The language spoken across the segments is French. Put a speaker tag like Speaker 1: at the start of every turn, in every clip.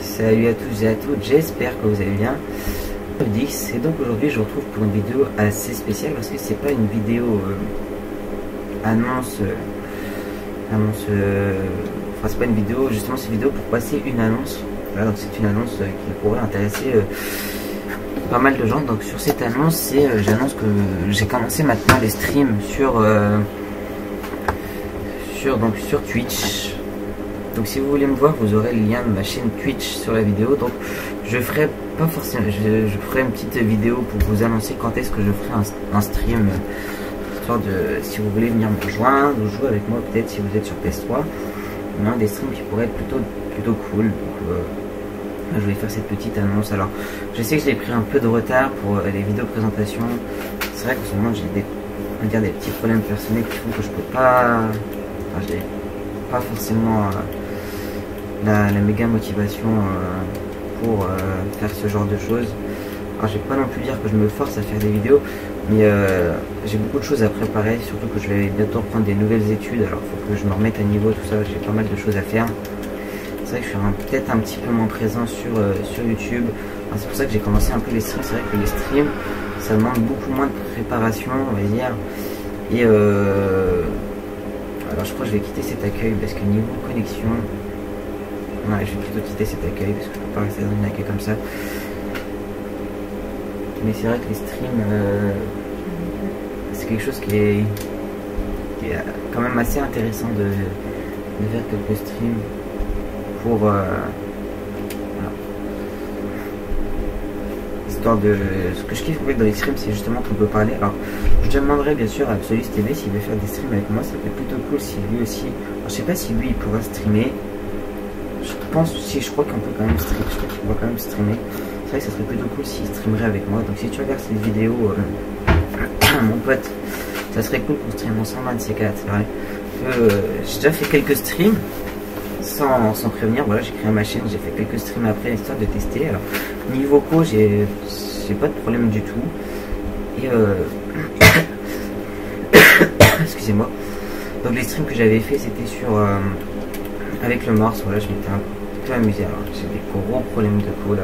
Speaker 1: Salut à tous et à toutes, j'espère que vous allez bien. Et donc aujourd'hui je vous retrouve pour une vidéo assez spéciale parce que c'est pas une vidéo annonce, enfin c'est pas une vidéo, justement c'est une vidéo pour passer une annonce. Voilà, donc c'est une annonce qui pourrait intéresser pas mal de gens. Donc sur cette annonce, j'annonce que j'ai commencé maintenant les streams sur Twitch. Donc si vous voulez me voir, vous aurez le lien de ma chaîne Twitch sur la vidéo. Donc je ferai pas forcément, je ferai une petite vidéo pour vous annoncer quand est-ce que je ferai un stream, histoire de, si vous voulez venir me rejoindre ou jouer avec moi, peut-être si vous êtes sur PS3, un des streams qui pourrait être plutôt cool. Donc je vais faire cette petite annonce. Alors je sais que j'ai pris un peu de retard pour les vidéos présentation. C'est vrai qu'en ce moment j'ai des petits problèmes personnels qui font que je peux pas, enfin, j'ai pas forcément la méga motivation pour faire ce genre de choses. Alors je vais pas non plus dire que je me force à faire des vidéos, mais j'ai beaucoup de choses à préparer, surtout que je vais bientôt reprendre des nouvelles études. Alors il faut que je me remette à niveau, tout ça, j'ai pas mal de choses à faire. C'est vrai que je suis peut-être un petit peu moins présent sur YouTube. C'est pour ça que j'ai commencé un peu les streams. C'est vrai que les streams, ça demande beaucoup moins de préparation, on va dire. Et alors je crois que je vais quitter cet accueil parce que niveau connexion, ouais, je vais plutôt quitter cet accueil parce que je peux pas rester dans un accueil comme ça. Mais c'est vrai que les streams, c'est quelque chose qui est quand même assez intéressant de faire quelques streams pour voilà. Histoire de, ce que je kiffe dans les streams, c'est justement qu'on peut parler. Alors je demanderai bien sûr à Absolus TV s'il veut faire des streams avec moi. Ça serait plutôt cool si lui aussi, alors, je sais pas si lui il pourra streamer. Je crois qu'on peut quand même streamer. Je crois qu'il pourra quand même streamer. C'est vrai que ça serait plutôt cool s'il streamerait avec moi. Donc si tu regardes cette vidéo, mon pote, ça serait cool qu'on stream ensemble un de ces quatre. C'est vrai. J'ai déjà fait quelques streams sans prévenir. Voilà, j'ai créé ma chaîne, j'ai fait quelques streams après, histoire de tester. Alors niveau co, j'ai pas de problème du tout. Et excusez-moi. Donc les streams que j'avais fait, c'était sur avec le Mars. Voilà, je m'étais un peu amusé. Alors j'ai des gros problèmes de co là,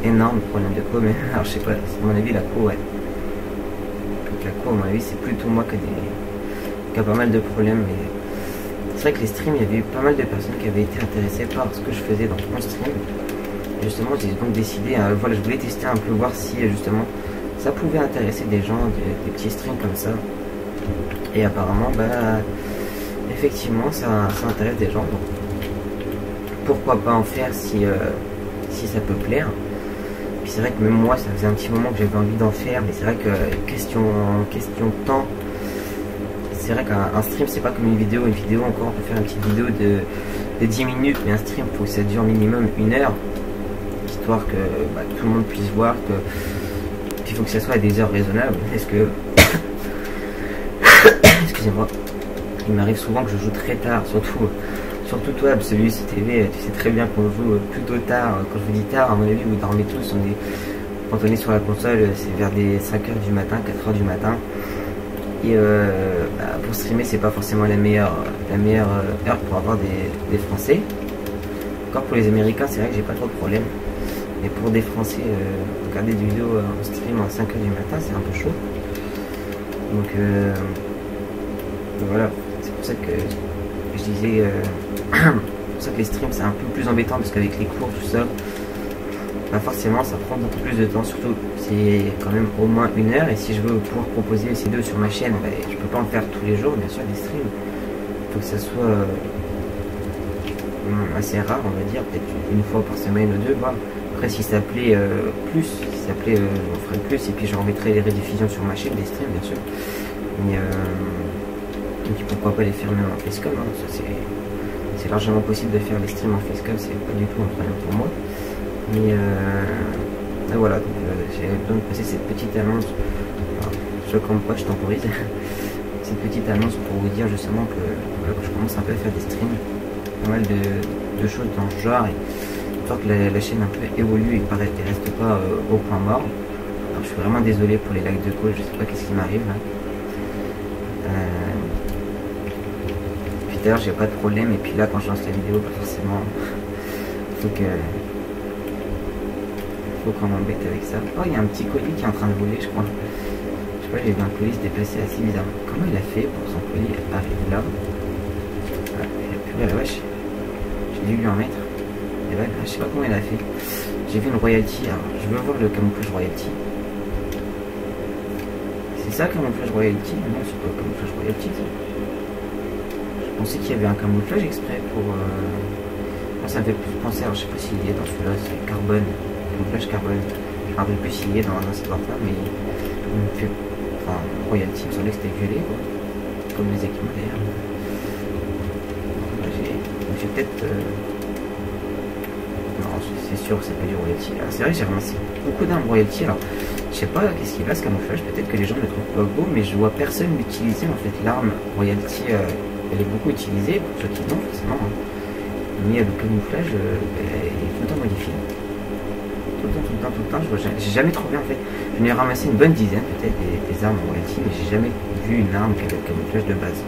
Speaker 1: énormes problèmes de co, mais alors je sais pas, à mon avis la co, ouais. Donc la co, à mon avis, c'est plutôt moi qui a pas mal de problèmes. Mais c'est vrai que les streams, il y avait eu pas mal de personnes qui avaient été intéressées par ce que je faisais dans mon stream. Et justement, j'ai donc décidé, voilà, je voulais tester un peu, voir si justement ça pouvait intéresser des gens, des petits streams comme ça. Et apparemment, bah, effectivement, ça intéresse des gens. Donc, pourquoi pas en faire si ça peut plaire. Puis c'est vrai que même moi, ça faisait un petit moment que j'avais envie d'en faire, mais c'est vrai que question de temps. C'est vrai qu'un stream, c'est pas comme une vidéo. Une vidéo, encore, on peut faire une petite vidéo de 10 minutes, mais un stream, il faut que ça dure minimum 1 heure, histoire que bah, tout le monde puisse voir, qu'il faut que ça soit à des heures raisonnables. Est-ce que... Excusez-moi. Il m'arrive souvent que je joue très tard, surtout toi, Absolus TV, tu sais très bien qu'on joue plutôt tard. Quand je vous dis tard, à mon avis, vous dormez tous. Quand on est sur la console, c'est vers des 5h du matin, 4h du matin. Et bah, pour streamer, c'est pas forcément la meilleure heure pour avoir des Français. Encore pour les Américains, c'est vrai que j'ai pas trop de problème. Mais pour des Français, regarder des vidéos en stream à 5h du matin, c'est un peu chaud. Donc voilà, c'est pour ça que je disais, c'est pour ça que les streams c'est un peu plus embêtant parce qu'avec les cours, tout ça, bah forcément ça prend beaucoup plus de temps, surtout c'est quand même au moins 1 heure. Et si je veux pouvoir proposer ces deux sur ma chaîne, bah, je peux pas en faire tous les jours, bien sûr, des streams. Il faut que ça soit assez rare, on va dire, peut-être 1 fois par semaine ou 2, voire. Après si ça plaît plus, on ferait plus, et puis je remettrai les rediffusions sur ma chaîne, des streams bien sûr. Mais donc pourquoi pas les faire même en facecam, hein. C'est largement possible de faire les streams en facecam, c'est pas du tout un problème pour moi. Mais voilà, j'ai besoin de passer cette petite annonce. Alors, je comprends pas, je temporise. Cette petite annonce pour vous dire justement que, voilà, que je commence un peu à faire des streams, pas mal de choses dans ce genre, et histoire que la chaîne un peu évolue et reste pas au point mort. Alors, je suis vraiment désolé pour les lags de call, je sais pas qu'est-ce qui m'arrive là. Puis d'ailleurs j'ai pas de problème, et puis là quand je lance la vidéo, forcément faut qu'on m'embête avec ça. Oh, il y a un petit colis qui est en train de voler, je crois. Je sais pas, j'ai vu un colis se déplacer assez bizarrement. Comment il a fait pour son colis arriver là? Ah, il a plus la wesh. J'ai dû lui en mettre. Et là, je sais pas comment il a fait. J'ai vu une royalty. Alors, je veux voir le camouflage royalty. C'est ça, camouflage royalty? Non, c'est pas camouflage royalty, ça. Je pensais qu'il y avait un camouflage exprès pour... Ça me fait plus penser, alors je sais pas s'il y est dans celui-là, c'est carbone, camouflage carbone. Je me rappelle plus s'il y est dans un site là, mais il me fait... Enfin, royalty, il me semblait que c'était violet, quoi. Comme les équipements d'ailleurs. J'ai peut-être... Non, c'est sûr que c'est pas du royalty. C'est vrai que j'ai ramassé beaucoup d'armes royalty, alors... Je sais pas qu'est-ce qu'il a ce camouflage, peut-être que les gens ne le trouvent pas beau, mais je vois personne l'utiliser en fait. L'arme royalty, elle est beaucoup utilisée, pour ceux qui l'ont forcément. Hein. Mais le camouflage, il est tout le temps modifié. Tout le temps, j'ai jamais trouvé en fait. J'en ai ramassé une bonne dizaine peut-être des armes royalty, mais j'ai jamais vu une arme qui avait le camouflage de base.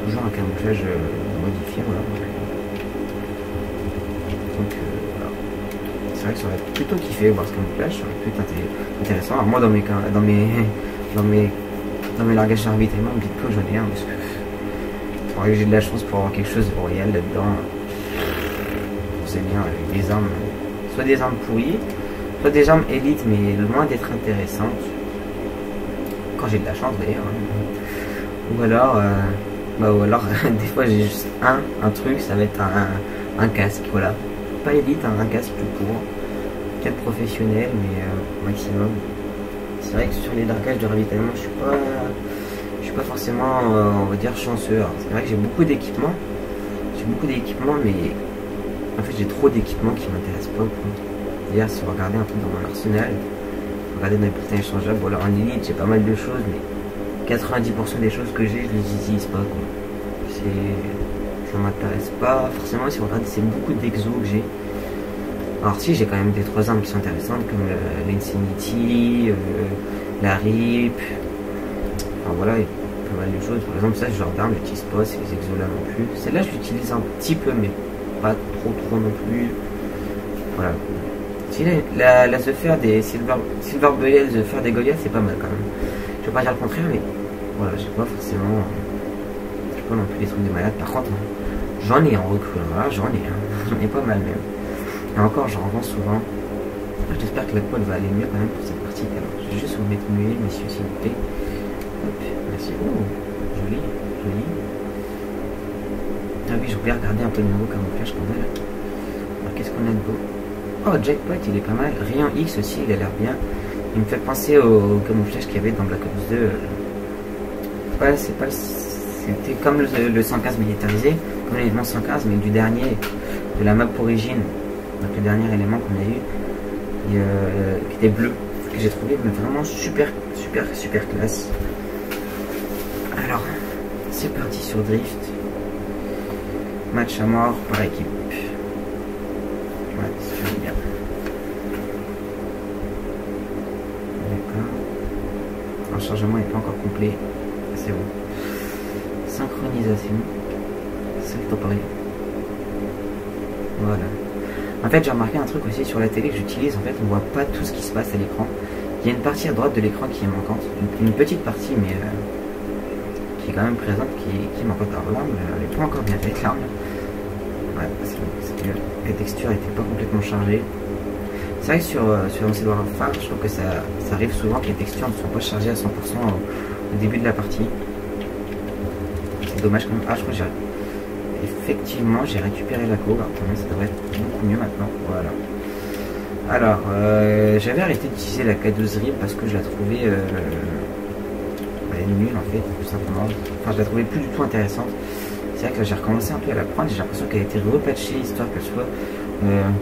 Speaker 1: Toujours un camouflage modifié, voilà. Donc voilà. C'est vrai que ça aurait plutôt kiffé voir ce camouflage, ça aurait pu être intéressant. Alors moi dans mes largages d'arbitrement, me dites que j'en ai un parce que il faudrait que j'ai de la chance pour avoir quelque chose de royal là-dedans. C'est bien avec des armes, soit des armes pourries, soit des armes élites mais loin d'être intéressantes. Quand j'ai de la chance d'ailleurs. Ou alors, des fois j'ai juste un truc, ça va être un casque, voilà. Pas élite, un casque tout court. Peut-être professionnel, mais maximum. C'est vrai que sur les largages de ravitaillement, je suis pas forcément, on va dire, chanceux. C'est vrai que j'ai beaucoup d'équipements. Mais en fait, j'ai trop d'équipements qui m'intéressent pas. D'ailleurs, si vous regardez un peu dans mon arsenal, regardez dans les bulletins échangeables, voilà, en élite, j'ai pas mal de choses, mais 90% des choses que j'ai, je les utilise pas. Ça m'intéresse pas forcément. Si vous regardez, c'est beaucoup d'exos que j'ai. Alors si, j'ai quand même des 3 armes qui sont intéressantes, comme l'Infinity, la RIP, enfin voilà, il y a pas mal de choses. Par exemple, ça, ce genre d'arme, je l'utilise pas, c'est les exos là non plus. Celle-là, je l'utilise un petit peu, mais pas trop non plus. Voilà. Si la The Fair des Silver Belly, The Fair des Goliath, c'est pas mal quand même. Je vais pas dire le contraire, mais voilà, j'ai pas forcément... J'ai pas non plus des trucs de malade. Par contre, j'en ai en recrue, voilà, j'en ai pas mal même. Et encore, j'en revends souvent. J'espère que la poêle va aller mieux quand même pour cette partie. Alors, je vais juste vous mettre muet, messieurs, s'il vous plaît. Hop, merci. Oh, joli. Ah oui, je voulais regarder un peu le nouveau camouflage qu'on a là. Alors, qu'est-ce qu'on a de beau? Oh, Jackpot, il est pas mal. Rayon X aussi, il a l'air bien. Il me fait penser au camouflage qu'il y avait dans Black Ops 2. Ouais, c'était comme le 115 militarisé, comme l'élément 115, mais du dernier, de la map origine. Donc le dernier élément qu'on a eu, qui était bleu, que j'ai trouvé mais vraiment super classe. Alors, c'est parti sur Drift. Match à mort par équipe. Ouais, c'est bien. D'accord. Le chargement n'est pas encore complet. C'est bon. Synchronisation. C'est temporel. Voilà. En fait, j'ai remarqué un truc aussi sur la télé que j'utilise. En fait, on voit pas tout ce qui se passe à l'écran. Il y a une partie à droite de l'écran qui est manquante. Une petite partie, mais qui est quand même présente, qui est manquante. Alors l'arme, elle n'est pas encore bien faite, l'arme. Ouais, c'est que les textures n'étaient pas complètement chargées. C'est vrai que sur Lancé Warfare, je trouve que ça arrive souvent que les textures ne sont pas chargées à 100% au début de la partie. C'est dommage quand même. Ah, je crois que effectivement, j'ai récupéré la courbe. Ça devrait être beaucoup mieux maintenant. Voilà. Alors, j'avais arrêté d'utiliser la K12 RIP parce que je la trouvais nulle en fait, tout simplement. Enfin, je la trouvais plus du tout intéressante. C'est vrai que j'ai recommencé un peu à la prendre. J'ai l'impression qu'elle a été repatchée histoire qu'elle soit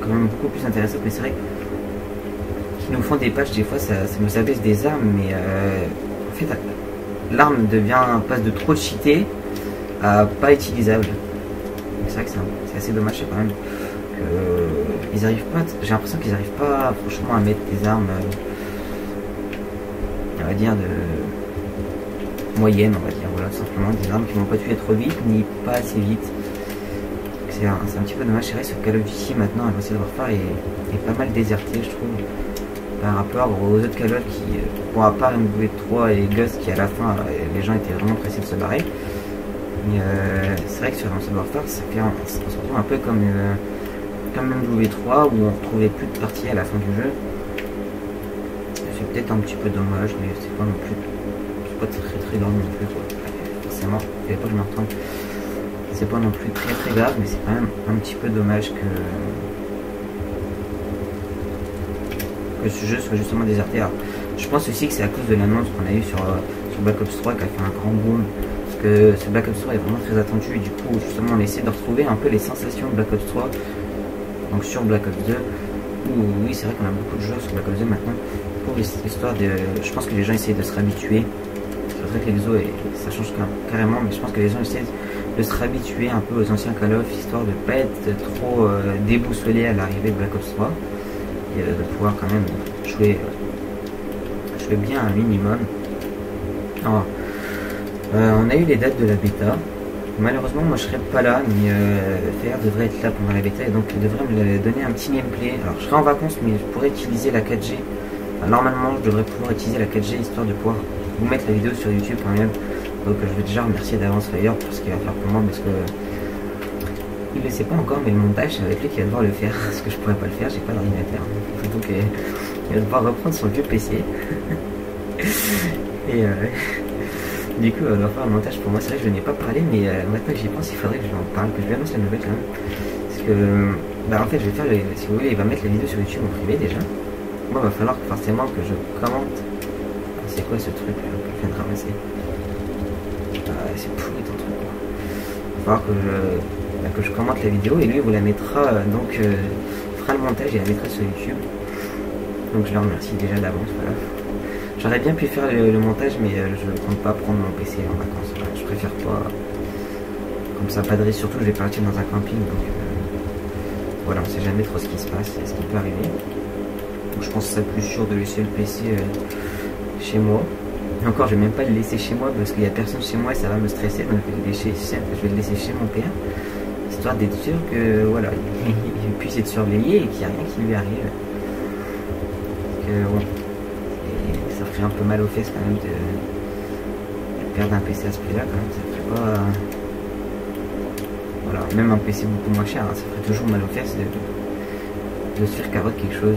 Speaker 1: quand même beaucoup plus intéressante. Mais c'est vrai qu'ils nous font des patchs, des fois ça nous abaisse des armes, mais en fait, l'arme passe de trop cheatée à pas utilisable. C'est vrai que c'est assez dommage quand même. Ils arrivent pas, j'ai l'impression qu'ils n'arrivent pas franchement à mettre des armes, on va dire, de moyenne, on va dire, voilà, simplement des armes qui vont pas tuer trop vite, ni pas assez vite. C'est c'est un petit peu dommage. C'est vrai que ce Call of Duty maintenant, Advanced Warfare est pas mal déserté, je trouve, par rapport aux autres Call of qui, bon, à part MW3 et Ghost qui à la fin, les gens étaient vraiment pressés de se barrer. Mais c'est vrai que sur Advanced Warfare, on se retrouve un peu comme MW3 où on retrouvait plus de parties à la fin du jeu. C'est peut-être un petit peu dommage, mais c'est pas non plus, c'est pas très grave non plus, quoi. Forcément, il fallait pas que je me retrompe. C'est pas non plus très grave, mais c'est quand même un petit peu dommage que ce jeu soit justement déserté. Alors, je pense aussi que c'est à cause de l'annonce qu'on a eu sur Black Ops 3 qui a fait un grand boom. Parce que ce Black Ops 3 est vraiment très attendu et du coup justement on essaie de retrouver un peu les sensations de Black Ops 3 donc sur Black Ops 2 où oui c'est vrai qu'on a beaucoup de jeux sur Black Ops 2 maintenant pour l'histoire de... Je pense que les gens essayent de se réhabituer. C'est vrai que l'exo ça change carrément, mais je pense que les gens essayent de se réhabituer un peu aux anciens Call of, histoire de pas être trop déboussolé à l'arrivée de Black Ops 3 et de pouvoir quand même jouer bien un minimum. Alors, on a eu les dates de la bêta. Malheureusement moi je serai pas là, mais FR devrait être là pendant la bêta et donc il devrait me donner un petit gameplay. Alors je serai en vacances mais je pourrais utiliser la 4G. Alors, normalement je devrais pouvoir utiliser la 4G histoire de pouvoir vous mettre la vidéo sur YouTube quand même. Donc je vais déjà remercier d'avance Fire pour ce qu'il va faire pour moi parce que il ne le sait pas encore, mais le montage c'est avec lui qui va devoir le faire parce que je pourrais pas le faire, j'ai pas d'ordinateur. Donc il va devoir reprendre son vieux PC. Et du coup on va faire un montage pour moi. C'est vrai que je n'ai pas parlé, mais maintenant que j'y pense il faudrait que je en parle, que je lui annonce la nouvelle quand même. Parce que en fait je vais faire si vous voulez il va mettre la vidéo sur YouTube en privé déjà. Moi il va falloir forcément que je commente. C'est quoi ce truc là que je viens de ramasser? C'est pourri ton truc quoi. Il va falloir que je commente la vidéo et lui vous la mettra fera le montage et la mettra sur YouTube. Donc je le remercie déjà d'avance. Voilà. J'aurais bien pu faire le montage, mais je ne compte pas prendre mon PC en vacances. Voilà, je préfère pas. Comme ça, pas de risque. Surtout, je vais partir dans un camping. Donc voilà, on sait jamais trop ce qui se passe, ce qui peut arriver. Donc je pense que c'est plus sûr de laisser le PC chez moi. Et encore, je vais même pas le laisser chez moi parce qu'il n'y a personne chez moi et ça va me stresser. Donc je vais le laisser chez mon père. Histoire d'être sûr que voilà, il puisse être surveillé et qu'il n'y a rien qui lui arrive. Donc, bon. Ça ferait un peu mal aux fesses quand même de perdre un PC à ce prix là quand même, ça ferait pas... Voilà, même un PC beaucoup moins cher, hein, ça ferait toujours mal aux fesses de se faire carotte quelque chose.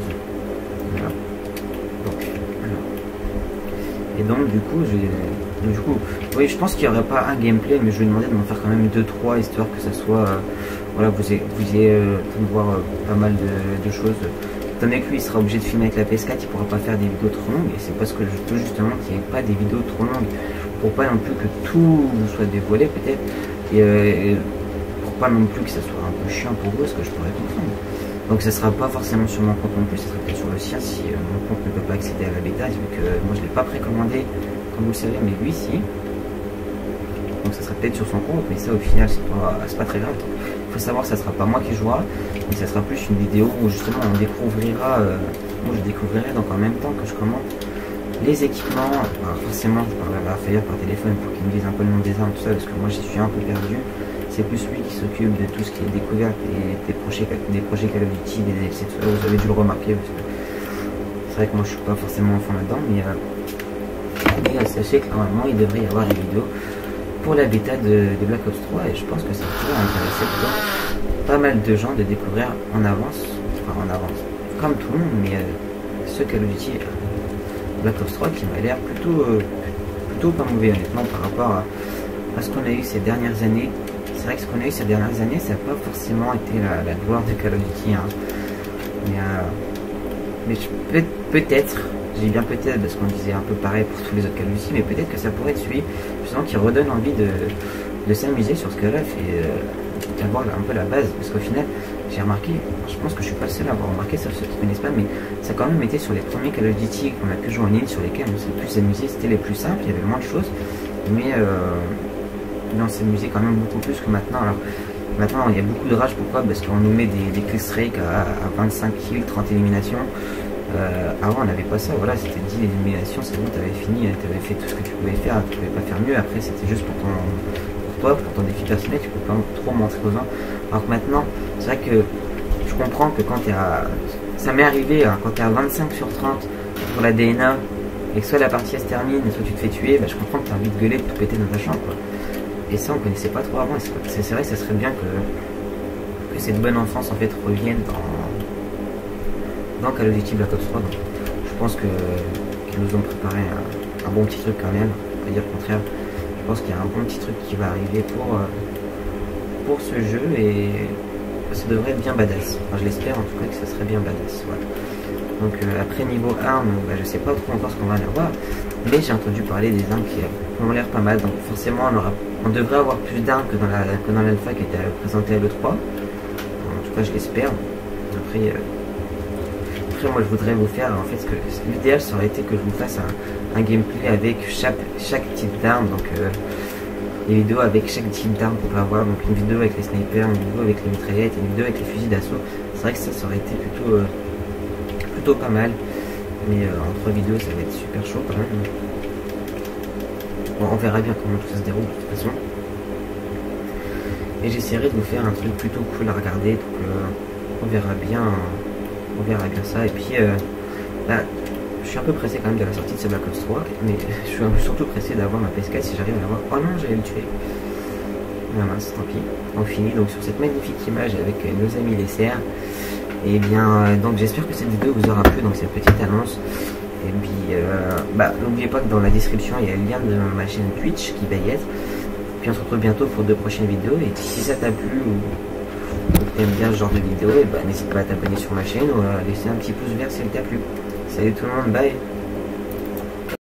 Speaker 1: Voilà. Donc, voilà. Et donc du coup, oui je pense qu'il n'y aurait pas un gameplay, mais je vais demander de m'en faire quand même 2-3 histoire que ça soit... voilà, vous ayez pu voir pas mal de choses. Étant donné que lui il sera obligé de filmer avec la PS4, il pourra pas faire des vidéos trop longues et c'est parce que je veux justement qu'il n'y ait pas des vidéos trop longues pour pas non plus que tout soit dévoilé peut-être et pour pas non plus que ça soit un peu chiant pour vous, ce que je pourrais comprendre. Donc ça sera pas forcément sur mon compte non plus, ça sera peut-être sur le sien si mon compte ne peut pas accéder à la bêta vu que moi je l'ai pas précommandé comme vous le savez, mais lui si. Donc ça sera peut-être sur son compte, mais ça au final c'est pas très grave. Il faut savoir que ça sera pas moi qui jouera, mais ça sera plus une vidéo où justement on découvrira, moi je découvrirai donc en même temps que je commente les équipements. Alors forcément je parlerai à Fire par téléphone pour qu'il me dise un peu le nom des armes, tout ça, parce que moi j'y suis un peu perdu. C'est plus lui qui s'occupe de tout ce qui est découverte et des projets Call of Duty, des DLC, tout ça, vous avez dû le remarquer, parce que c'est vrai que moi je suis pas forcément enfant là-dedans, mais sachez que normalement il devrait y avoir des vidéos pour la bêta de Black Ops 3 et je pense que ça pourrait intéresser pas mal de gens de découvrir en avance, comme tout le monde, mais ce Call of Duty Black Ops 3 qui m'a l'air plutôt pas mauvais honnêtement par rapport à ce qu'on a eu ces dernières années. C'est vrai que ce qu'on a eu ces dernières années, ça n'a pas forcément été la gloire de Call of Duty, hein. Mais peut-être, j'ai bien peut-être parce qu'on disait un peu pareil pour tous les autres Call of Duty, mais peut-être que ça pourrait être celui justement qui redonne envie de s'amuser sur ce Call of et d'avoir un peu la base, parce qu'au final j'ai remarqué, je pense que je suis pas le seul à avoir remarqué, sauf ceux qui connaissent pas, mais ça a quand même été sur les premiers Call of Duty qu'on a pu jouer en ligne, sur lesquels on s'est le plus amusé, c'était les plus simples, il y avait moins de choses, mais on s'amusait quand même beaucoup plus que maintenant. Alors maintenant il y a beaucoup de rage, pourquoi? Parce qu'on nous met des kill streaks à 25 kills, 30 éliminations. Avant on n'avait pas ça, voilà, c'était 10 éliminations, c'est bon, t'avais fini, t'avais fait tout ce que tu pouvais faire, tu pouvais pas faire mieux, après c'était juste pour toi, pour ton défi personnel, tu peux pas trop montrer aux gens. Alors que maintenant, c'est vrai que je comprends que quand tu es à... Ça m'est arrivé, hein, quand tu es à 25 sur 30 pour la DNA, et que soit la partie elle se termine, soit tu te fais tuer, bah, je comprends que tu as envie de gueuler, de tout péter dans ta chambre, quoi. Et ça, on connaissait pas trop avant. C'est vrai que ça serait bien que cette bonne enfance en fait revienne dans Call of Duty Black Ops 3. Donc, je pense qu'ils nous ont préparé un bon petit truc quand même. On va dire le contraire. Je pense qu'il y a un bon petit truc qui va arriver pour ce jeu et ça devrait être bien badass. Enfin, je l'espère en tout cas que ça serait bien badass. Voilà. Donc après niveau armes, bah, je sais pas trop encore ce qu'on va aller voir, mais j'ai entendu parler des armes qui ont l'air pas mal. Donc forcément on devrait avoir plus d'armes que dans l'alpha qui était présentée à l'E3. En tout cas je l'espère. Après moi je voudrais vous faire en fait l'idéal ça aurait été que je vous fasse un gameplay avec chaque type d'arme. Donc des vidéos avec chaque type d'arme qu'on peut avoir, donc une vidéo avec les snipers, une vidéo avec les mitraillettes, une vidéo avec les fusils d'assaut. C'est vrai que ça aurait été plutôt pas mal, mais en 3 vidéos ça va être super chaud quand même. Bon, on verra bien comment tout ça se déroule de toute façon. Et j'essaierai de vous faire un truc plutôt cool à regarder, donc on verra bien ça. Et puis là, je suis un peu pressé quand même de la sortie de ce Black Ops 3, mais je suis surtout pressé d'avoir ma PS4 si j'arrive à l'avoir. Oh non, j'allais le tuer. Ah mince, tant pis. On finit donc sur cette magnifique image avec nos amis les CR. Et bien, donc j'espère que cette vidéo vous aura plu, donc cette petite annonce. Et puis, n'oubliez pas que dans la description, il y a le lien de ma chaîne Twitch qui va y être. Puis on se retrouve bientôt pour 2 prochaines vidéos. Et si ça t'a plu ou que t'aimes bien ce genre de vidéo, n'hésite pas à t'abonner sur ma chaîne ou à laisser un petit pouce vert si elle t'a plu. Salut tout le monde, bye.